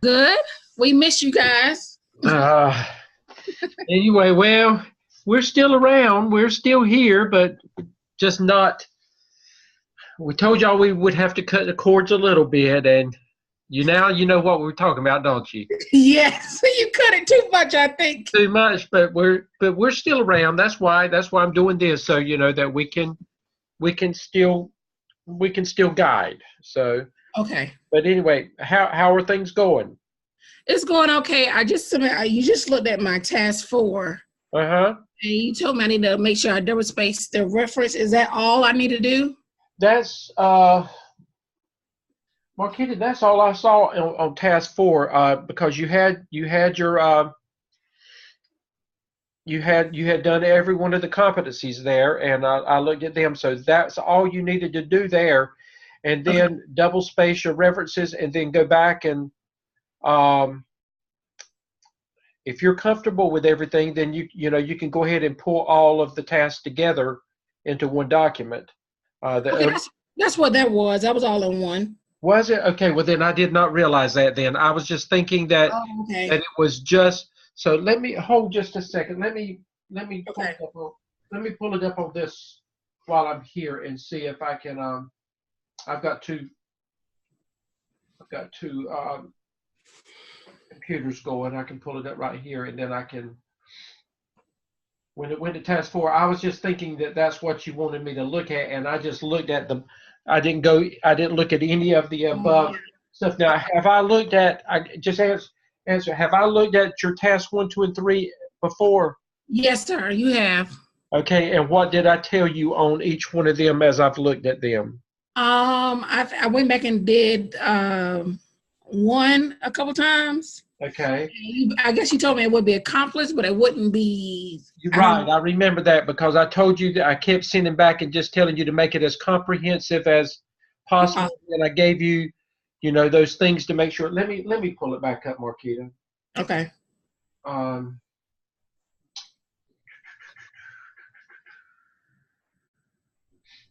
Good. We miss you guys. Uh, anyway, well, we're still around. We're still here, but just not. We told y'all we would have to cut the cords a little bit, and you know what we're talking about, don't you? Yes, you cut it too much, I think. Too much, but we're still around. That's why I'm doing this, so you know that we can still guide. So, Okay. but anyway, how are things going? It's going okay. You just looked at my task 4, Uh-huh. and you told me I need to make sure I double space the reference. Is that all I need to do? That's Marquita, that's all I saw on task 4. Because you had your you had done every one of the competencies there, and I looked at them. So that's all you needed to do there, and Okay. then double space your references, and then go back and um, if you're comfortable with everything, then you can go ahead and pull all of the tasks together into one document. Okay, The that's what that was. That was all in one. Was it? Okay, well then I did not realize that then. I was just thinking that Oh, that okay. it was just so let me hold just a second. Let me pull Okay. it up on this while I'm here and see if I can I've got two computers going. I can pull it up right here and then I can when it went to task 4, I was just thinking that that's what you wanted me to look at, and I just looked at the. I didn't look at any of the above stuff. Now, have I looked at? I just answer. Have I looked at your task 1, 2, and 3 before? Yes, sir. You have. Okay, and what did I tell you on each one of them as I've looked at them? I went back and did one a couple times. Okay. I guess you told me it would be accomplished, but it wouldn't be. You're I don't. right. I remember that because I told you that I kept sending back and just telling you to make it as comprehensive as possible. And I gave you, those things to make sure. Let me pull it back up, Marquita. Okay. Um,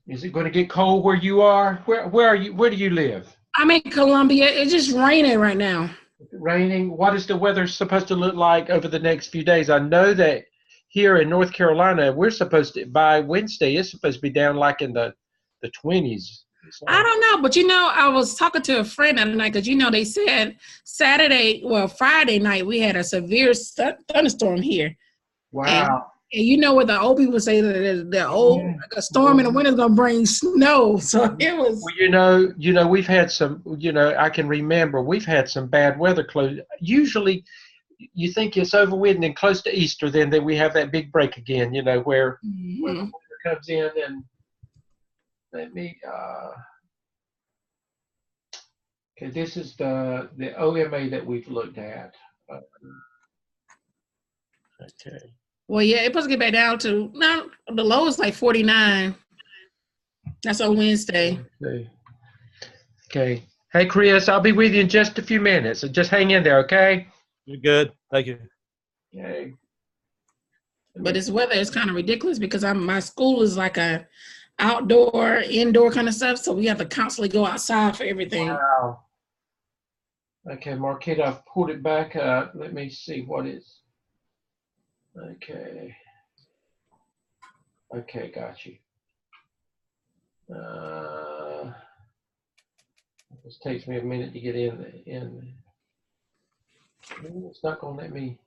is it going to get cold where you are? Where are you? Where do you live? I'm in Columbia. It's just raining right now. Raining. What is the weather supposed to look like over the next few days? I know that here in North Carolina, we're supposed to by Wednesday. It's supposed to be down like in the 20s. I So, don't know, but I was talking to a friend the other night because they said Friday night we had a severe thunderstorm here, and wow. what the old people say that Yeah. like a storm in the winter is gonna bring snow. So it was. Well, we've had some, I can remember we've had some bad weather close. Usually you think it's over with and then close to Easter, then we have that big break again, where the Mhm. winter comes in and let me, okay, this is the OMA that we've looked at. Uh, okay. Well, yeah, it's supposed to get back down to now. The low is like 49. That's on Wednesday. Okay. Okay. Hey, Chris, I'll be with you in just a few minutes. So just hang in there, okay? You're good. Thank you. Okay. But this weather is kind of ridiculous because my school is like a outdoor, indoor kind of stuff. So we have to constantly go outside for everything. Wow. Okay, Marquette, I've pulled it back up. Let me see what is. Okay. Okay, got you. This takes me a minute to get in. It's not gonna let me.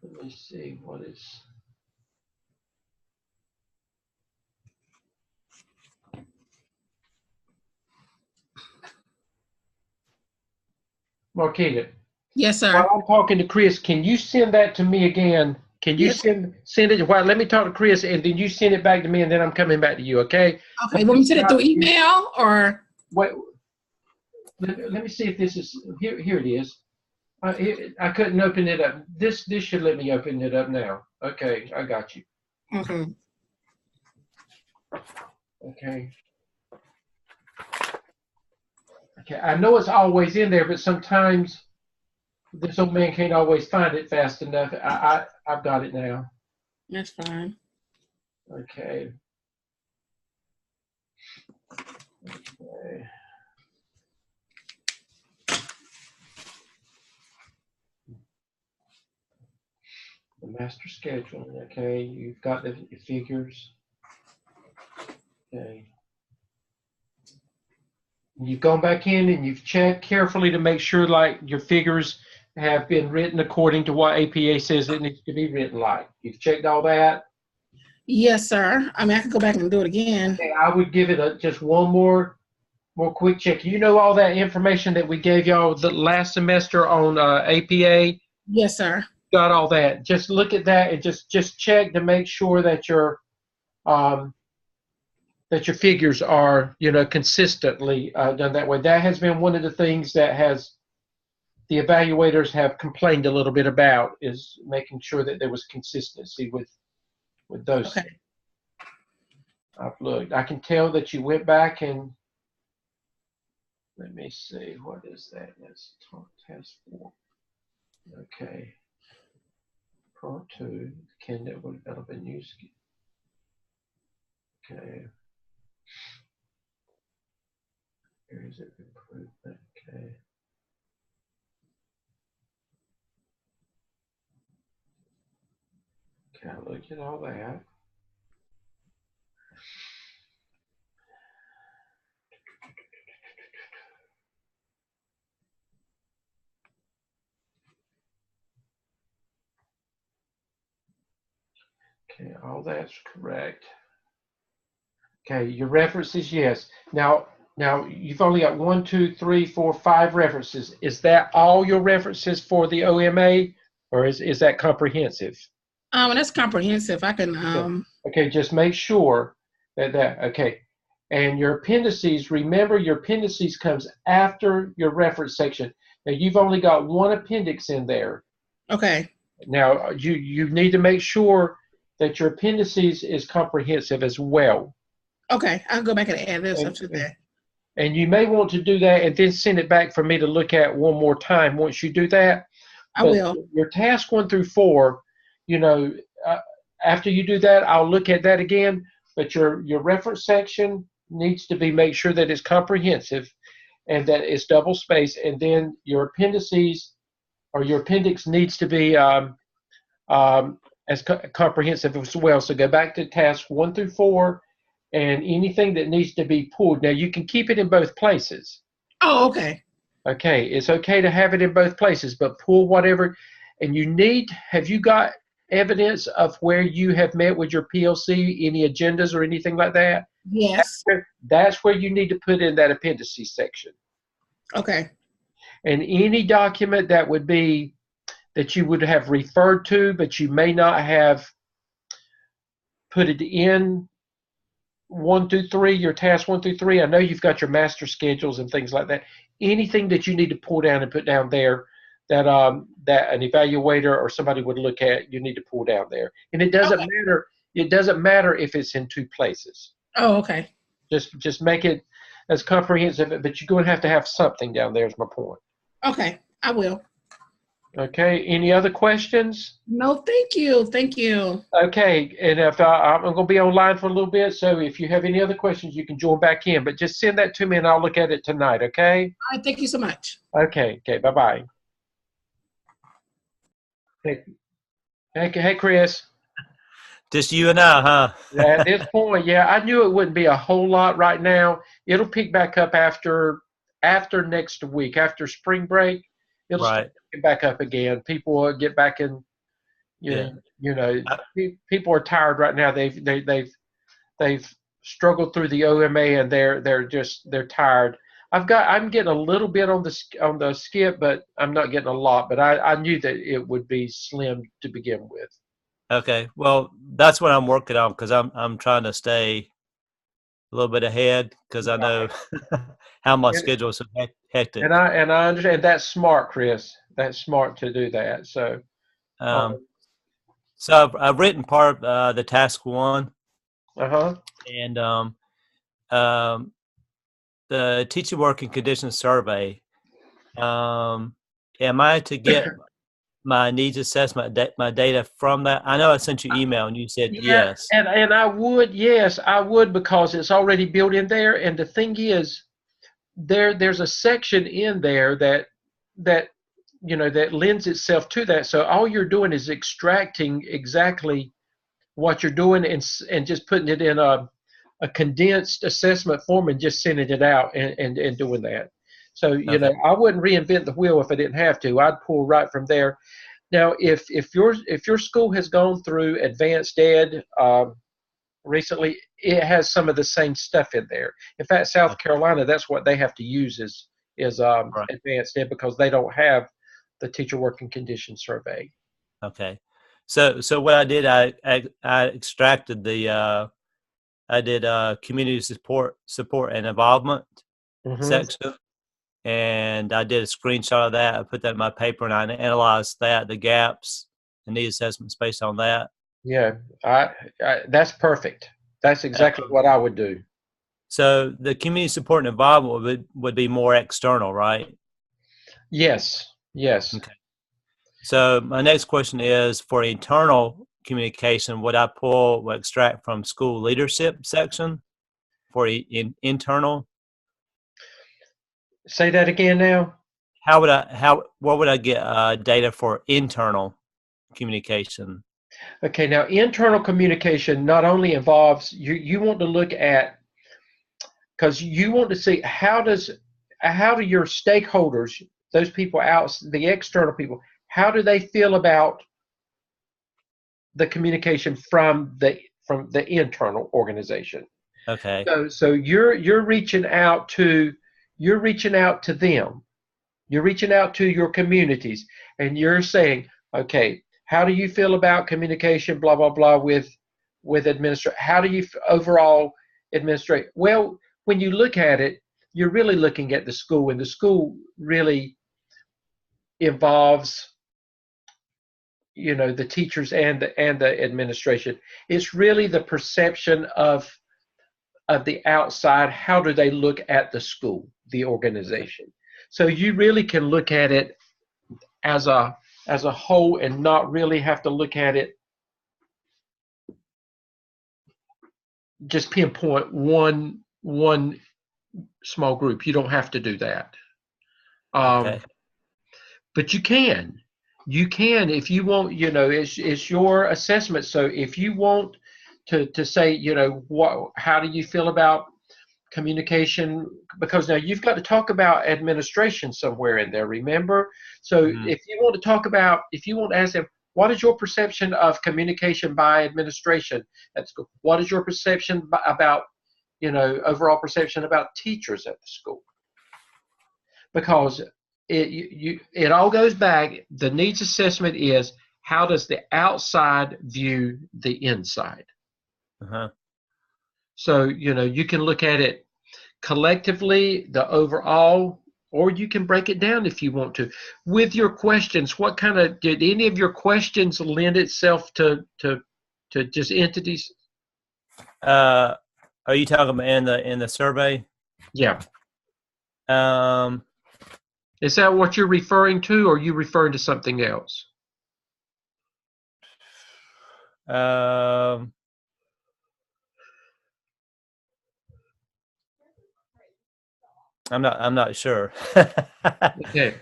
Let me see what is. Marquita, Yes, while sir. I'm talking to Chris, can you send that to me again? Can you Yes. send it? While let me talk to Chris, and then you send it back to me, and then I'm coming back to you. Okay? Okay. Want me to send it through email or? Wait. Let me see if this is here. Here it is. I couldn't open it up. This should let me open it up now. Okay, I got you. Okay. Okay. Okay, I know it's always in there, but sometimes this old man can't always find it fast enough. I've got it now. That's fine. Okay. Okay. The master scheduling, okay, you've got the figures. Okay. You've gone back in and you've checked carefully to make sure like your figures have been written according to what APA says it needs to be written like. You've checked all that? Yes, sir. I mean, I could go back and do it again. Okay, I would give it just one more quick check. You know all that information that we gave y'all the last semester on APA? Yes, sir. Got all that. Just look at that and just check to make sure that your figures are, consistently done that way. That has been one of the things that the evaluators have complained a little bit about, is making sure that there was consistency with those. Okay. I've looked. I can tell that you went back and let me see. What is that? That's task 4. Okay. Part 2. Can that would have been used? Okay. Areas of improvement. Okay. Okay, I'll look at all that. Okay, all that's correct. Okay, your references, yes. Now you've only got 1, 2, 3, 4, 5 references. Is that all your references for the OMA, or is that comprehensive? That's comprehensive. I can. Okay, just make sure that okay. And your appendices, remember your appendices comes after your reference section. Now you've only got one appendix in there. Okay. Now you need to make sure that your appendices is comprehensive as well. Okay, I'll go back and add this up to that. And you may want to do that and then send it back for me to look at one more time once you do that. I will. Your task 1 through 4, after you do that, I'll look at that again. But your reference section needs to be, make sure that it's comprehensive and that it's double spaced. And then your appendices or your appendix needs to be as comprehensive as well. So go back to tasks 1 through 4 and anything that needs to be pulled. Now you can keep it in both places. Oh, okay. Okay, it's okay to have it in both places, but pull whatever. And have you got evidence of where you have met with your PLC, any agendas or anything like that? Yes. That's where you need to put in that appendices section. Okay. And any document that you would have referred to, but you may not have put it in 1 through 3, your task 1 through 3. I know you've got your master schedules and things like that. Anything that you need to pull down and put down there that an evaluator or somebody would look at, you need to pull down there. And it doesn't matter. It doesn't matter if it's in 2 places. Oh, okay. Just make it as comprehensive, but you're going to have something down there is my point. Okay, I will. Okay, any other questions? No, thank you. Thank you. Okay, and if I'm going to be online for a little bit, so if you have any other questions, you can join back in, but just send that to me and I'll look at it tonight, okay? All right, thank you so much. Okay, bye-bye. Hey, Chris. Just you and I, huh? At this point, yeah, I knew it wouldn't be a whole lot right now. It'll pick back up after next week, after spring break. It'll start picking back up again. People will get back in. People are tired right now. They've struggled through the OMA and they're tired. I'm getting a little bit on the skip, but I'm not getting a lot. But I knew that it would be slim to begin with. Okay, well, that's what I'm working on because I'm trying to stay a little bit ahead because I know how my schedule is so hectic. And I understand that's smart, Chris. That's smart to do that. So, so I've written part of the task 1. And the teaching working conditions survey. Am I to get my needs assessment, my data from that? I know I sent you email and you said yes. And I would because it's already built in there. And the thing is, there's a section in there that that lends itself to that. So all you're doing is extracting exactly what you're doing and just putting it in a condensed assessment form and just sending it out and doing that. So, Okay. I wouldn't reinvent the wheel if I didn't have to. I'd pull right from there. Now, if your school has gone through Advanced Ed recently, it has some of the same stuff in there. In fact, South Carolina, that's what they have to use is Right. Advanced Ed, because they don't have the teacher working condition survey. Okay. So what I did, I extracted I did community support and involvement section, and I did a screenshot of that. I put that in my paper, and I analyzed the gaps, and need assessments based on that. Yeah, that's perfect. That's exactly what I would do. So the community support and involvement would be more external, right? Yes. Okay. So my next question is, for internal communication, would I extract from school leadership section for internal? Say that again now. What would I get data for internal communication? Okay, now internal communication not only involves you want to look at, because you want to see how do your stakeholders, those people out, the external people, how do they feel about the communication from the internal organization? Okay. So you're reaching out to them. You're reaching out to your communities, and you're saying, okay, how do you feel about communication, blah, blah, blah, with how do you overall administrate? Well, when you look at it, you're really looking at the school, and the school really involves, the teachers and the administration. It's really the perception of the outside. How do they look at the school, the organization? So you really can look at it as a whole and not really have to look at it, just pinpoint one small group. You don't have to do that. Okay. But you can if you want. It's your assessment. So if you want to say, how do you feel about communication, because now you've got to talk about administration somewhere in there, remember? So if you want to ask them, what is your perception of communication by administration at school? What is your perception about, overall perception about teachers at the school? Because it all goes back. The needs assessment is, how does the outside view the inside? So, you can look at it collectively, the overall, or you can break it down if you want to. With your questions, did any of your questions lend itself to just entities? Are you talking about in the survey? Yeah. Is that what you're referring to, or are you referring to something else? I'm not sure. Okay.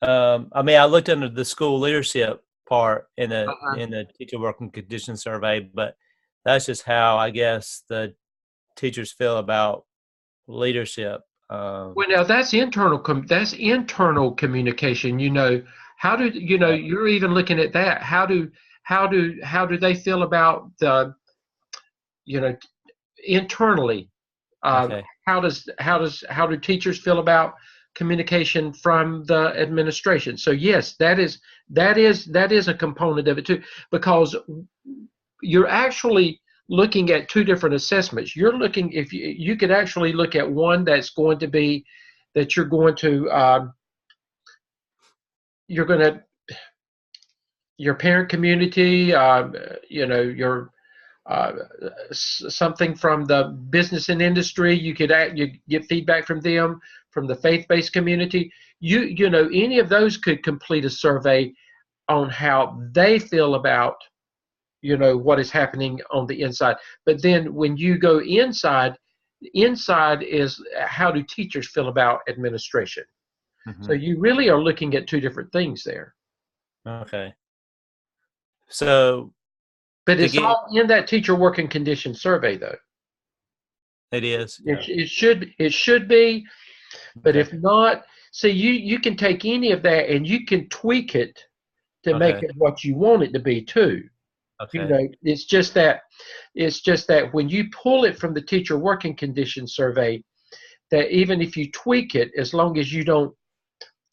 I looked under the school leadership part in the teacher working condition survey, but that's just how I guess the teachers feel about leadership. Well, now that's internal communication. How do you're even looking at that? How do they feel about the internally? Okay. How do teachers feel about communication from the administration? So yes, that is a component of it too, because you're actually looking at two different assessments. You're looking, if you could actually look at one that's going to be that you're going to your parent community, your something from the business and industry. You get feedback from them, from the faith-based community. Any of those could complete a survey on how they feel about what is happening on the inside. But then when you go inside is, how do teachers feel about administration? So you really are looking at two different things there. Okay. So, But it's all in that teacher working condition survey, though. it is. Yeah. It should be, but Okay. if not, see, you can take any of that and you can tweak it to make Okay. it what you want it to be too. Okay. You know, it's just that when you pull it from the teacher working condition survey, that even if you tweak it, as long as you don't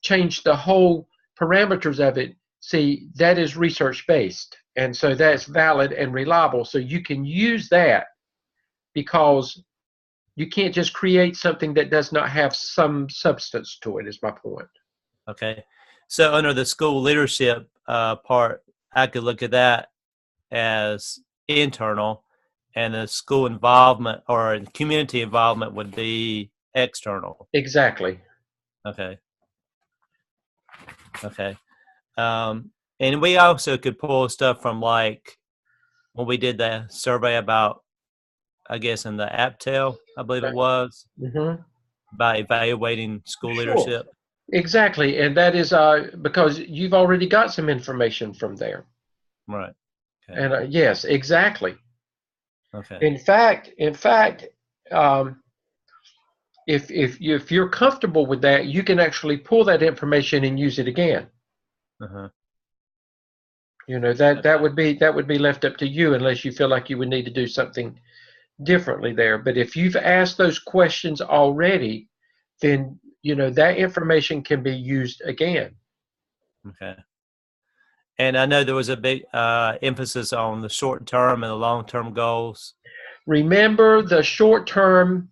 change the whole parameters of it, see, that is research based, and so that's valid and reliable. So you can use that, because you can't just create something that does not have some substance to it, is my point. Okay. So under the school leadership part, I could look at that as internal, and the school involvement or community involvement would be external. Exactly. Okay. Okay. And we also could pull stuff from, like, when we did the survey about, I guess, in the APTEL, I believe it was, by evaluating school leadership. Exactly. And that is because you've already got some information from there. Right. Okay. And yes, exactly. Okay. In fact, if you're comfortable with that, you can actually pull that information and use it again. You know, that would be left up to you, unless you feel like you would need to do something differently there. But if you've asked those questions already, then you know that information can be used again. Okay. And I know there was a big emphasis on the short-term and the long-term goals. Remember the short-term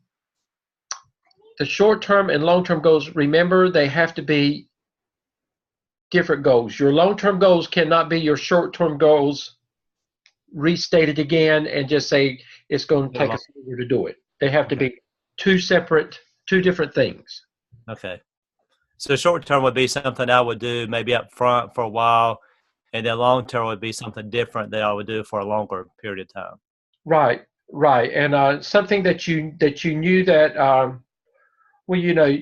and long-term goals. Remember, they have to be different goals. Your long-term goals cannot be your short-term goals restated again and just say it's going to take us longer to do it. They have to be two different things. Okay. So short-term would be something I would do maybe up front for a while, and then long-term would be something different that I would do for a longer period of time. Right. And something that you knew that, well, you know,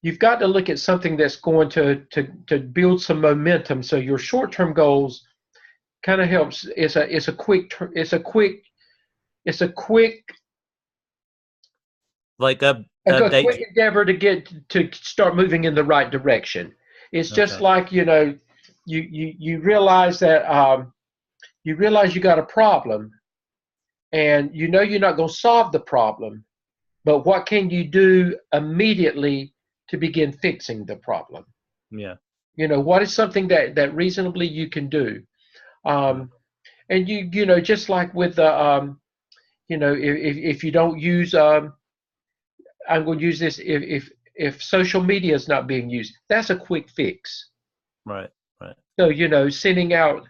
you've got to look at something that's going to build some momentum. So your short-term goals kind of helps. It's a quick like a quick endeavor to start moving in the right direction. It's just like, you know, you realize that you got a problem, and you know you're not going to solve the problem, but what can you do immediately to begin fixing the problem? Yeah. You know, what is something that reasonably you can do? And you know, just like with the you know, if you don't use I'm going to use this, if social media is not being used, that's a quick fix. Right. So, you know, sending out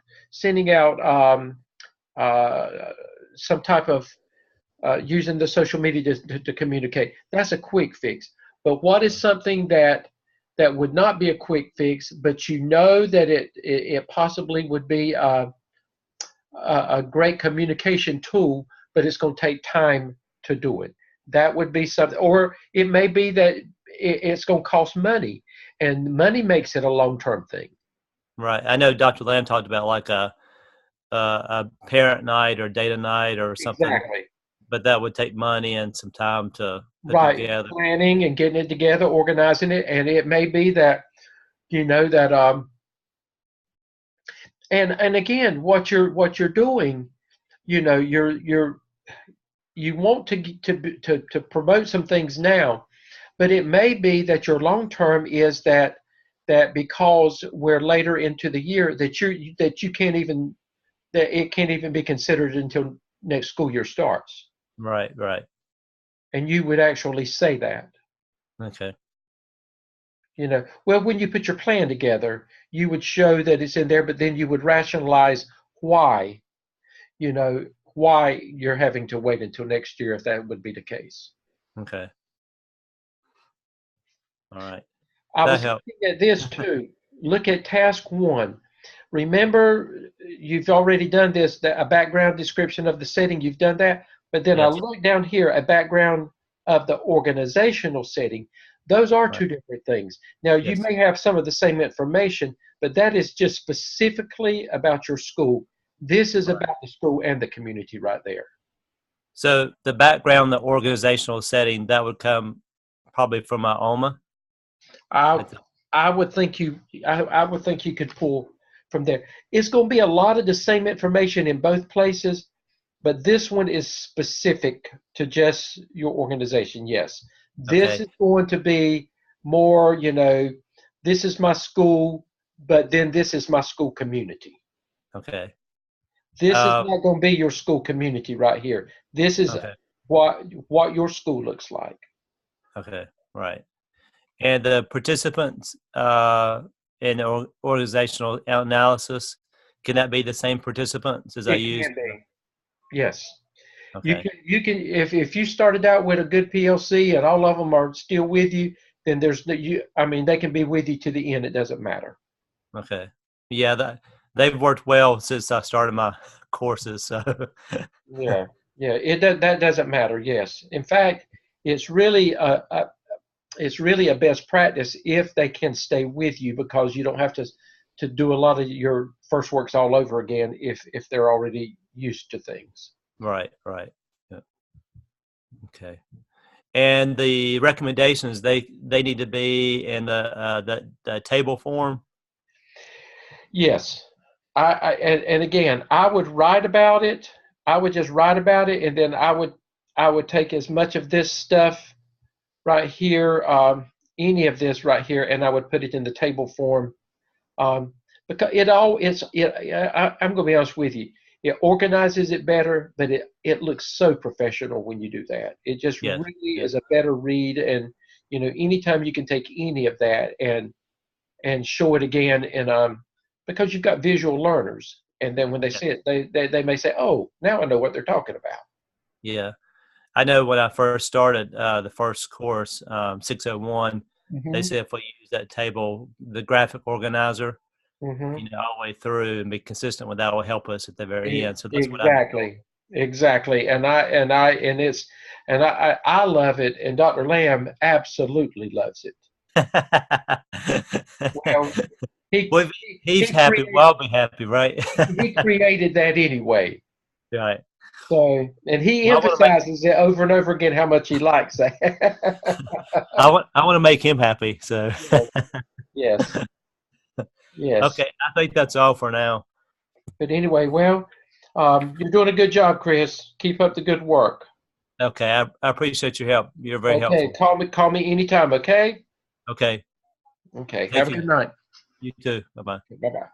some type of using the social media to communicate, that's a quick fix. But what is something that would not be a quick fix, but you know that it possibly would be a great communication tool, but it's going to take time to do it? That would be something. Or it may be that it's going to cost money, and money makes it a long-term thing. Right. I know Dr. Lamb talked about like a parent night or data night or something. Exactly. But that would take money and some time to put together. Planning and getting it together, organizing it, and it may be that, you know, that and again, what you're doing, you know, you want to promote some things now, but it may be that your long term is that because we're later into the year that you can't even, that it can't even be considered until next school year starts. Right. And you would actually say that. Okay. You know, well, when you put your plan together, you would show that it's in there, but then you would rationalize why, you know, why you're having to wait until next year, if that would be the case. Okay. All right. I was looking at this too. Look at task 1. Remember, you've already done this, a background description of the setting. You've done that. But then I look down here, a background of the organizational setting. Those are Right. two different things. Now, you Yes. may have some of the same information, but that is just specifically about your school. This is Right. about the school and the community right there. So the background, the organizational setting, that would come probably from my OMA. I I would think I would think you could pull from there. It's going to be a lot of the same information in both places, but this one is specific to just your organization. Yes. This Okay. is going to be more, this is my school, but then this is my school community. Okay. This is Uh, not going to be your school community right here. This is okay. what your school looks like. Okay. Right. And the participants in organizational analysis, can that be the same participants as I It used? can be. Yes. Okay. You can if you started out with a good PLC and all of them are still with you, then there's they can be with you to the end. It doesn't matter. Okay. Yeah, they've worked well since I started my courses. So Yeah, that doesn't matter. Yes, in fact, it's really a best practice if they can stay with you because you don't have to do a lot of your first works all over again if they're already used to things. right. Yeah. Okay. And the recommendations, they need to be in the table form. Yes, and again, I would write about it. I would just write about it, and then I would take as much of this stuff right here, any of this right here, and I would put it in the table form. Because I'm going to be honest with you. It organizes it better, but it looks so professional when you do that. It just Yes. really Yes. is a better read, and anytime you can take any of that and show it again, and because you've got visual learners, and then when they Yeah. see it, they may say, "Oh, now I know what they're talking about." Yeah. I know when I first started the first course, 601, they Mm-hmm. said if we use that table, the graphic organizer, Mm-hmm. all the way through and be consistent with that will help us at the very end. So that's what I'm doing. Exactly, and I love it, and Dr. Lamb absolutely loves it. Well, he Well, if he, he's he happy, created well, I'll be happy, right? he created that anyway. Right. So, and he Well, emphasizes it over and over again how much he likes that. I want to make him happy. So, Yes, yes. okay, I think that's all for now. But anyway, well, you're doing a good job, Chris. Keep up the good work. Okay, I appreciate your help. You're very Okay, helpful. call me anytime. Okay. Okay, Okay. take Have a care. good night. You too. Bye bye. Bye bye.